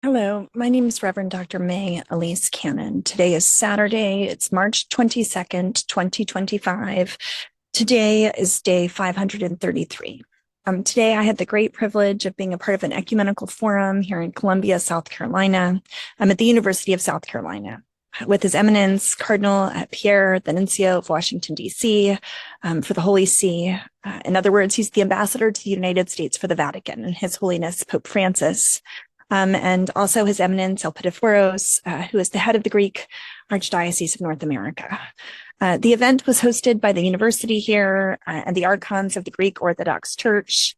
Hello, my name is Reverend Dr. May Elise Cannon. Today is Saturday. It's March 22nd, 2025. Today is day 533. Today, I had the great privilege of being a part of an ecumenical forum here in Columbia, South Carolina. I'm at the University of South Carolina with His Eminence Cardinal Pierre, the Nuncio of Washington, D.C., for the Holy See. In other words, he's the ambassador to the United States for the Vatican, and His Holiness Pope Francis. And also His Eminence Elpidophoros, who is the head of the Greek Archdiocese of North America. The event was hosted by the university here and the archons of the Greek Orthodox Church.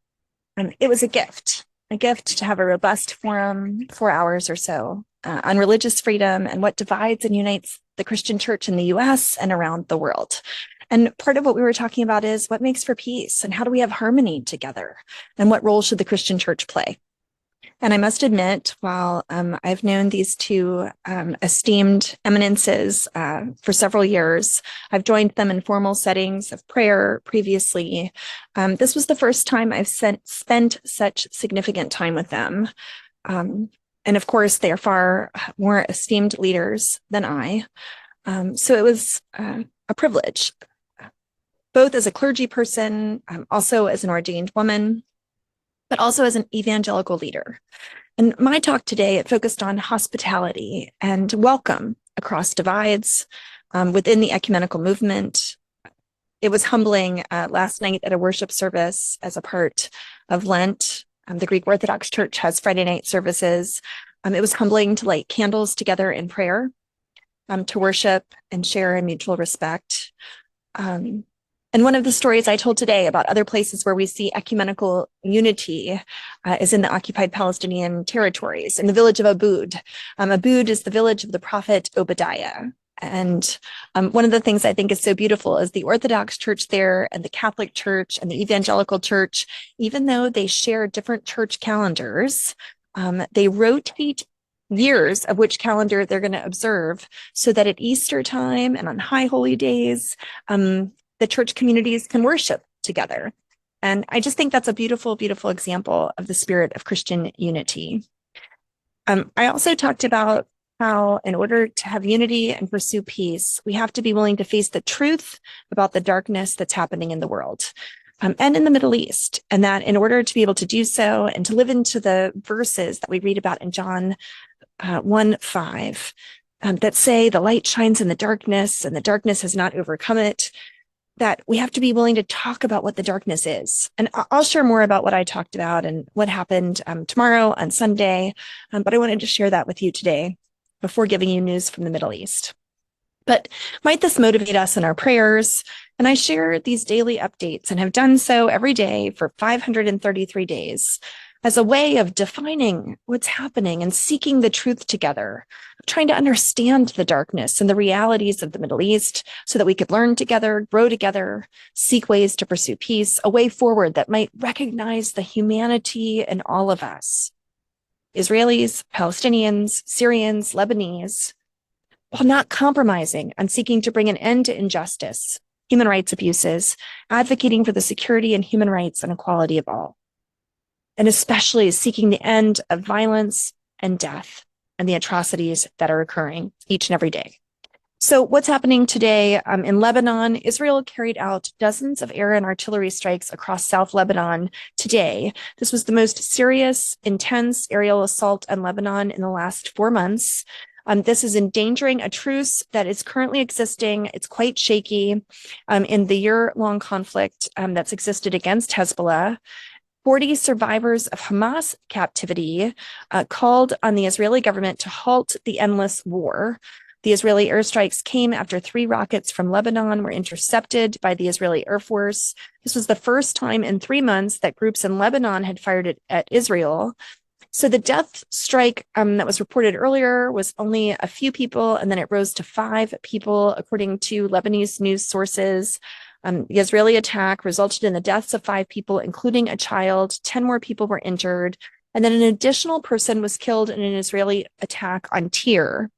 It was a gift to have a robust forum, 4 hours or so, on religious freedom and what divides and unites the Christian church in the US and around the world. And part of what we were talking about is what makes for peace and how do we have harmony together and what role should the Christian church play? And I must admit, while I've known these two esteemed eminences for several years, I've joined them in formal settings of prayer previously. This was the first time I've spent such significant time with them. And of course, they are far more esteemed leaders than I. So it was a privilege, both as a clergy person, also as an ordained woman, but also as an evangelical leader. And my talk today, it focused on hospitality and welcome across divides within the ecumenical movement. It was humbling last night at a worship service as a part of Lent. The Greek Orthodox Church has Friday night services. It was humbling to light candles together in prayer, to worship and share in mutual respect. And one of the stories I told today about other places where we see ecumenical unity is in the occupied Palestinian territories, in the village of Aboud. Aboud is the village of the prophet Obadiah. And one of the things I think is so beautiful is the Orthodox Church there and the Catholic Church and the Evangelical Church, even though they share different church calendars, they rotate years of which calendar they're going to observe so that at Easter time and on high holy days, the church communities can worship together. And I just think that's a beautiful, beautiful example of the spirit of Christian unity. I also talked about how in order to have unity and pursue peace, we have to be willing to face the truth about the darkness that's happening in the world and in the Middle East. And that in order to be able to do so and to live into the verses that we read about in John 1:5 that say the light shines in the darkness and the darkness has not overcome it, that we have to be willing to talk about what the darkness is. And I'll share more about what I talked about and what happened tomorrow on Sunday, but I wanted to share that with you today before giving you news from the Middle East. But might this motivate us in our prayers? And I share these daily updates and have done so every day for 533 days as a way of defining what's happening and seeking the truth together, trying to understand the darkness and the realities of the Middle East so that we could learn together, grow together, seek ways to pursue peace, a way forward that might recognize the humanity in all of us. Israelis, Palestinians, Syrians, Lebanese, while not compromising on seeking to bring an end to injustice, human rights abuses, advocating for the security and human rights and equality of all, and especially seeking the end of violence and death and the atrocities that are occurring each and every day. So what's happening today in Lebanon? Israel carried out dozens of air and artillery strikes across South Lebanon today. This was the most serious, intense aerial assault on Lebanon in the last 4 months. This is endangering a truce that is currently existing. It's quite shaky in the year-long conflict that's existed against Hezbollah. 40 survivors of Hamas captivity called on the Israeli government to halt the endless war. The Israeli airstrikes came after 3 rockets from Lebanon were intercepted by the Israeli Air Force. This was the first time in 3 months that groups in Lebanon had fired at Israel. So the death strike that was reported earlier was only a few people, and then it rose to 5 people, according to Lebanese news sources. The Israeli attack resulted in the deaths of 5 people, including a child. 10 more people were injured. And then an additional person was killed in an Israeli attack on Tyre.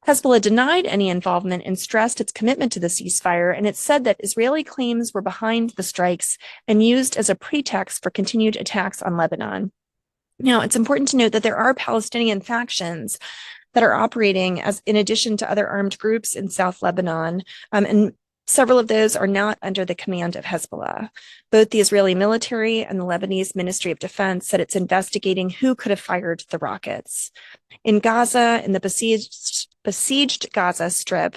Hezbollah denied any involvement and stressed its commitment to the ceasefire, and it said that Israeli claims were behind the strikes and used as a pretext for continued attacks on Lebanon. Now, it's important to note that there are Palestinian factions that are operating as in addition to other armed groups in South Lebanon, and several of those are not under the command of Hezbollah. Both the Israeli military and the Lebanese Ministry of Defense said it's investigating who could have fired the rockets. In Gaza, in the besieged Gaza Strip,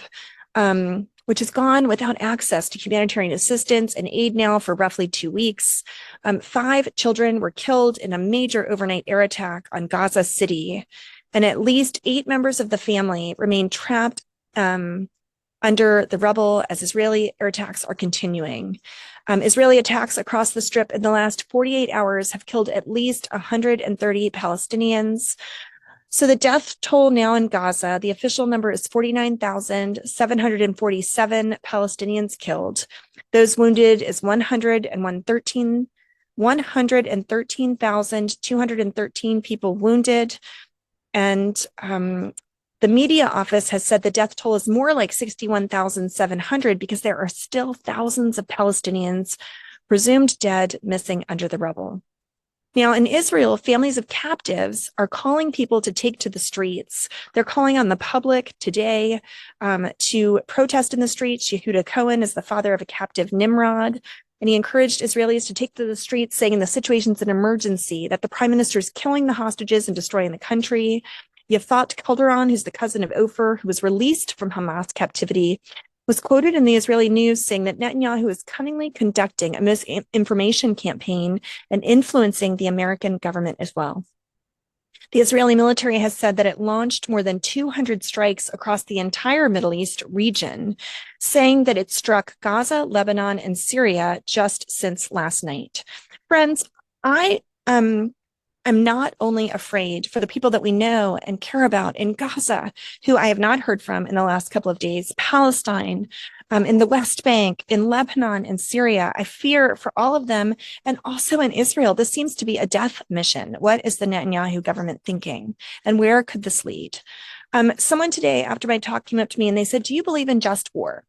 which has gone without access to humanitarian assistance and aid now for roughly 2 weeks. 5 children were killed in a major overnight air attack on Gaza City, and at least 8 members of the family remain trapped under the rubble as Israeli air attacks are continuing. Israeli attacks across the Strip in the last 48 hours have killed at least 130 Palestinians. So the death toll now in Gaza, the official number is 49,747 Palestinians killed. Those wounded is 113,213 people wounded. And the media office has said the death toll is more like 61,700 because there are still thousands of Palestinians presumed dead, missing under the rubble. Now, in Israel, families of captives are calling people to take to the streets. They're calling on the public today to protest in the streets. Yehuda Cohen is the father of a captive Nimrod, and he encouraged Israelis to take to the streets, saying the situation's an emergency, that the prime minister is killing the hostages and destroying the country. Yafat Calderon, who's the cousin of Ofer, who was released from Hamas captivity, was quoted in the Israeli news saying that Netanyahu is cunningly conducting a misinformation campaign and influencing the American government as well. The Israeli military has said that it launched more than 200 strikes across the entire Middle East region, saying that it struck Gaza, Lebanon, and Syria just since last night. Friends, I'm not only afraid for the people that we know and care about in Gaza, who I have not heard from in the last couple of days, Palestine, in the West Bank, in Lebanon, and Syria. I fear for all of them, and also in Israel. This seems to be a death mission. What is the Netanyahu government thinking, and where could this lead? Someone today, after my talk, came up to me and they said, "Do you believe in just war?"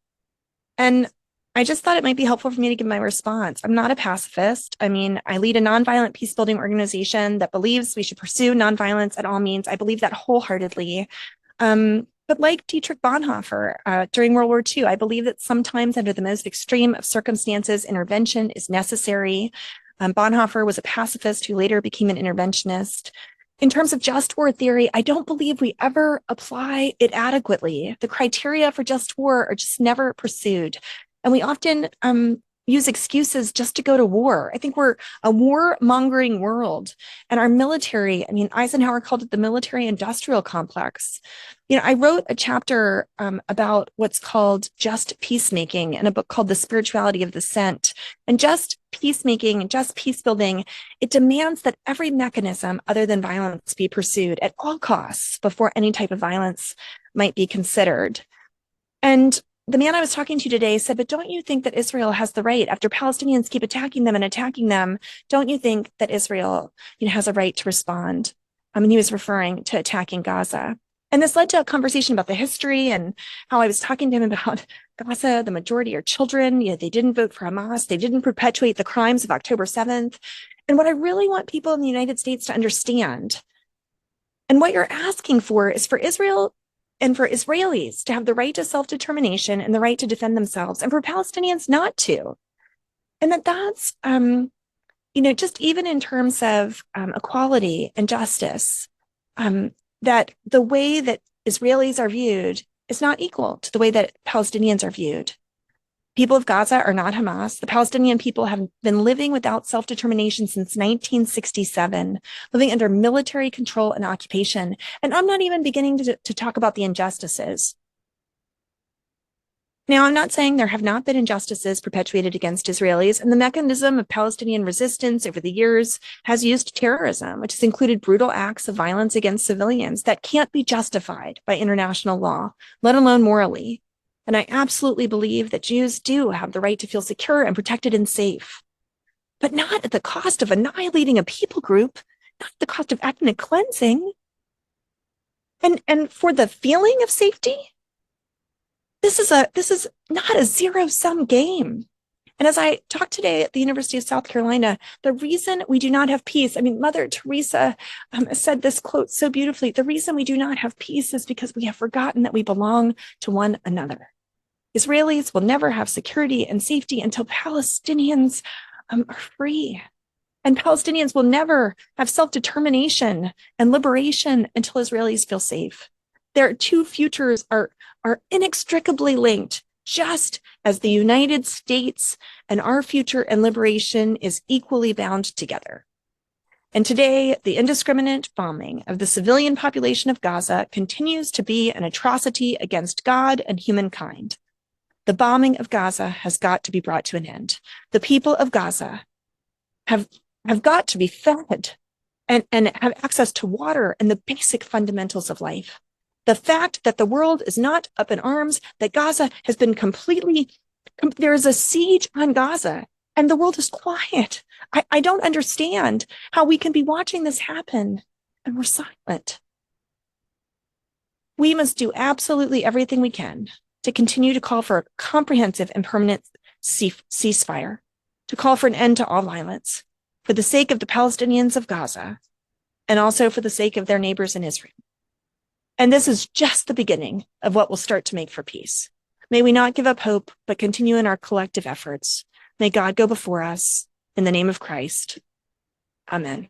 And I just thought it might be helpful for me to give my response. I'm not a pacifist. I mean, I lead a nonviolent peace-building organization that believes we should pursue nonviolence at all means. I believe that wholeheartedly. But like Dietrich Bonhoeffer during World War II, I believe that sometimes under the most extreme of circumstances, intervention is necessary. Bonhoeffer was a pacifist who later became an interventionist. In terms of just war theory, I don't believe we ever apply it adequately. The criteria for just war are just never pursued. And we often use excuses just to go to war. I think we're a war-mongering world. And our military, I mean, Eisenhower called it the military-industrial complex. You know, I wrote a chapter about what's called just peacemaking in a book called The Spirituality of the Sent. And just peacemaking and just peace building, it demands that every mechanism other than violence be pursued at all costs before any type of violence might be considered. And the man I was talking to today said, but don't you think that Israel has the right, after Palestinians keep attacking them and attacking them, don't you think that Israel, has a right to respond? And he was referring to attacking Gaza. And this led to a conversation about the history and how I was talking to him about Gaza. The majority are children. They didn't vote for Hamas. They didn't perpetuate the crimes of October 7th. And what I really want people in the United States to understand, and what you're asking for, is for Israel and for Israelis to have the right to self-determination and the right to defend themselves, and for Palestinians not to. And that's, just even in terms of equality and justice, that the way that Israelis are viewed is not equal to the way that Palestinians are viewed. People of Gaza are not Hamas. The Palestinian people have been living without self-determination since 1967, living under military control and occupation. And I'm not even beginning to talk about the injustices. Now, I'm not saying there have not been injustices perpetuated against Israelis, and the mechanism of Palestinian resistance over the years has used terrorism, which has included brutal acts of violence against civilians that can't be justified by international law, let alone morally. And I absolutely believe that Jews do have the right to feel secure and protected and safe, but not at the cost of annihilating a people group, not at the cost of ethnic cleansing. And for the feeling of safety, this is not a zero-sum game. And as I talked today at the University of South Carolina, the reason we do not have peace, I mean, Mother Teresa said this quote so beautifully, the reason we do not have peace is because we have forgotten that we belong to one another. Israelis will never have security and safety until Palestinians are free. And Palestinians will never have self-determination and liberation until Israelis feel safe. Their two futures are inextricably linked, just as the United States and our future and liberation is equally bound together. And today, the indiscriminate bombing of the civilian population of Gaza continues to be an atrocity against God and humankind. The bombing of Gaza has got to be brought to an end. The people of Gaza have got to be fed and have access to water and the basic fundamentals of life. The fact that the world is not up in arms, that Gaza has been there is a siege on Gaza and the world is quiet. I don't understand how we can be watching this happen and we're silent. We must do absolutely everything we can to continue to call for a comprehensive and permanent ceasefire, to call for an end to all violence, for the sake of the Palestinians of Gaza, and also for the sake of their neighbors in Israel. And this is just the beginning of what will start to make for peace. May we not give up hope, but continue in our collective efforts. May God go before us. In the name of Christ. Amen.